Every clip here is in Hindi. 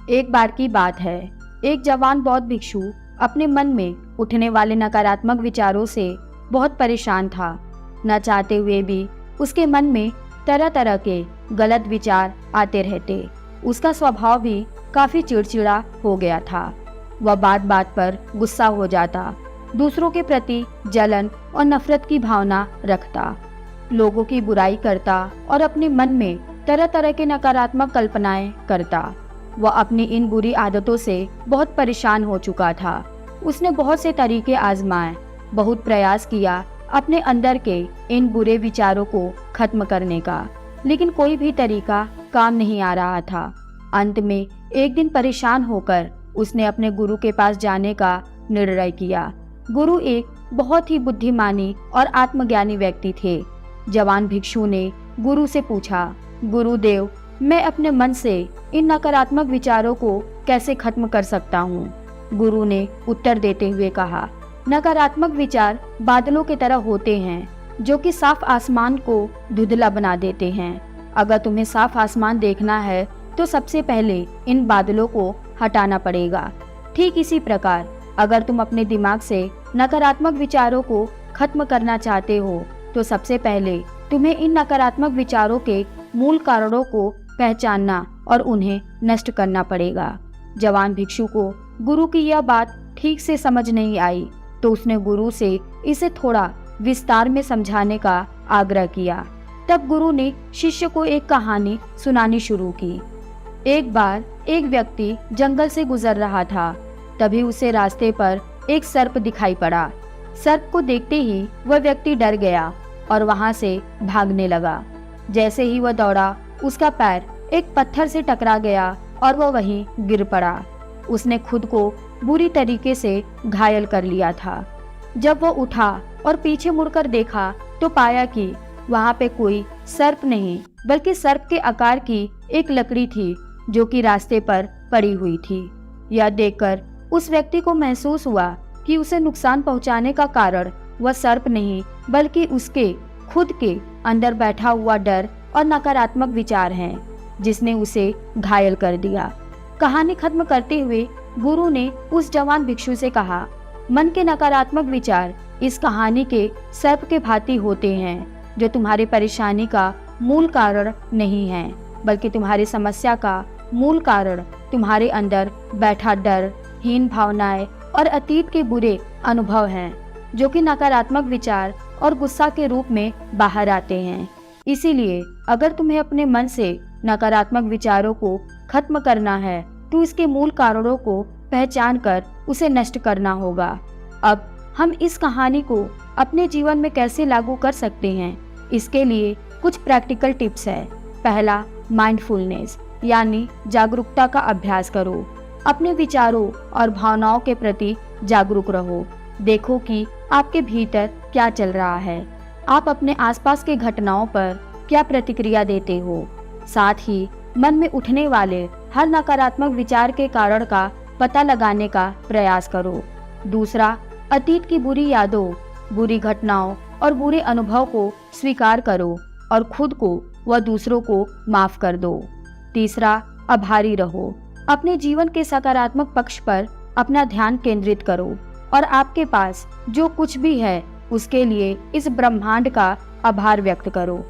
एक बार की बात है, एक जवान बौद्ध भिक्षु अपने मन में उठने वाले नकारात्मक विचारों से बहुत परेशान था। न चाहते हुए भी उसके मन में तरह तरह के गलत विचार आते रहते। उसका स्वभाव भी काफी चिड़चिड़ा हो गया था। वह बात बात पर गुस्सा हो जाता, दूसरों के प्रति जलन और नफरत की भावना रखता, लोगों की बुराई करता और अपने मन में तरह तरह के नकारात्मक कल्पनाएं करता। वह अपनी इन बुरी आदतों से बहुत परेशान हो चुका था। उसने बहुत से तरीके आजमाए, बहुत प्रयास किया अपने अंदर के इन बुरे विचारों को खत्म करने का, लेकिन कोई भी तरीका काम नहीं आ रहा था। अंत में एक दिन परेशान होकर उसने अपने गुरु के पास जाने का निर्णय किया। गुरु एक बहुत ही बुद्धिमानी और आत्मज्ञानी व्यक्ति थे। जवान भिक्षु ने गुरु से पूछा, गुरुदेव, मैं अपने मन से इन नकारात्मक विचारों को कैसे खत्म कर सकता हूँ? गुरु ने उत्तर देते हुए कहा, नकारात्मक विचार बादलों की तरह होते हैं जो कि साफ आसमान को धुंधला बना देते हैं। अगर तुम्हें साफ आसमान देखना है तो सबसे पहले इन बादलों को हटाना पड़ेगा। ठीक इसी प्रकार अगर तुम अपने दिमाग से नकारात्मक विचारों को खत्म करना चाहते हो तो सबसे पहले तुम्हें इन नकारात्मक विचारों के मूल कारणों को पहचानना और उन्हें नष्ट करना पड़ेगा। जवान भिक्षु को गुरु की यह बात ठीक से समझ नहीं आई, तो उसने गुरु से इसे थोड़ा विस्तार में समझाने का आग्रह किया। तब गुरु ने शिष्य को एक कहानी सुनानी शुरू की। एक बार एक व्यक्ति जंगल से गुजर रहा था। तभी उसे रास्ते पर एक सर्प दिखाई पड़ा। सर्प को देखते ही वह व्यक्ति डर गया और वहां से भागने लगा। जैसे ही वह दौड़ा, उसका पैर एक पत्थर से टकरा गया और वह वहीं गिर पड़ा। उसने खुद को बुरी तरीके से घायल कर लिया था। जब वह उठा और पीछे मुड़कर देखा तो पाया कि वहां पे कोई सर्प नहीं, बल्कि सर्प के आकार की एक लकड़ी थी जो कि रास्ते पर पड़ी हुई थी। यह देखकर उस व्यक्ति को महसूस हुआ कि उसे नुकसान पहुंचाने का कारण वह सर्प नहीं, बल्कि उसके खुद के अंदर बैठा हुआ डर और नकारात्मक विचार हैं, जिसने उसे घायल कर दिया। कहानी खत्म करते हुए गुरु ने उस जवान भिक्षु से कहा, मन के नकारात्मक विचार इस कहानी के सर्प के भांति होते हैं, जो तुम्हारी परेशानी का मूल कारण नहीं है, बल्कि तुम्हारी समस्या का मूल कारण तुम्हारे अंदर बैठा डर, हीन भावनाएं और अतीत के बुरे अनुभव हैं, जो कि नकारात्मक विचार और गुस्सा के रूप में बाहर आते हैं। इसीलिए अगर तुम्हें अपने मन से नकारात्मक विचारों को खत्म करना है तो इसके मूल कारणों को पहचान कर उसे नष्ट करना होगा। अब हम इस कहानी को अपने जीवन में कैसे लागू कर सकते हैं, इसके लिए कुछ प्रैक्टिकल टिप्स है। पहला, माइंडफुलनेस यानी जागरूकता का अभ्यास करो। अपने विचारों और भावनाओं के प्रति जागरूक रहो। देखो कि आपके भीतर क्या चल रहा है। आप अपने आसपास के घटनाओं पर क्या प्रतिक्रिया देते हो। साथ ही मन में उठने वाले हर नकारात्मक विचार के कारण का पता लगाने का प्रयास करो। दूसरा, अतीत की बुरी यादों, बुरी घटनाओं और बुरे अनुभव को स्वीकार करो और खुद को व दूसरों को माफ कर दो। तीसरा, आभारी रहो। अपने जीवन के सकारात्मक पक्ष पर अपना ध्यान केंद्रित करो और आपके पास जो कुछ भी है उसके लिए इस ब्रह्मांड का आभार व्यक्त करो।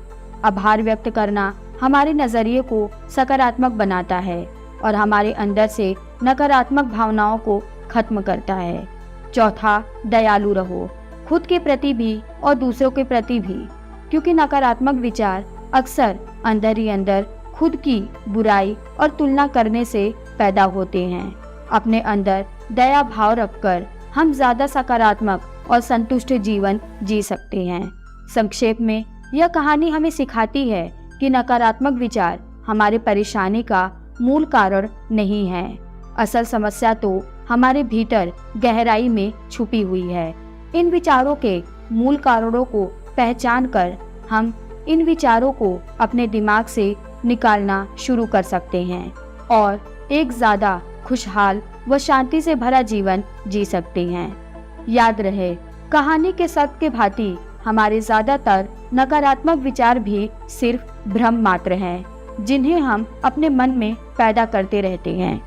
आभार व्यक्त करना हमारे नजरिए को सकारात्मक बनाता है और हमारे अंदर से नकारात्मक भावनाओं को खत्म करता है। चौथा, दयालु रहो, खुद के प्रति भी और दूसरों के प्रति भी, क्योंकि नकारात्मक विचार अक्सर अंदर ही अंदर खुद की बुराई और तुलना करने से पैदा होते हैं। अपने अंदर दया भाव रखकर हम ज्यादा सकारात्मक और संतुष्ट जीवन जी सकते हैं। संक्षेप में यह कहानी हमें सिखाती है कि नकारात्मक विचार हमारे परेशानी का मूल कारण नहीं है। असल समस्या तो हमारे भीतर गहराई में छुपी हुई है। इन विचारों के मूल कारणों को पहचान कर हम इन विचारों को अपने दिमाग से निकालना शुरू कर सकते हैं और एक ज्यादा खुशहाल व शांति से भरा जीवन जी सकते हैं। याद रहे, कहानी के सर्प के भांति हमारे ज्यादातर नकारात्मक विचार भी सिर्फ भ्रम मात्र हैं, जिन्हें हम अपने मन में पैदा करते रहते हैं।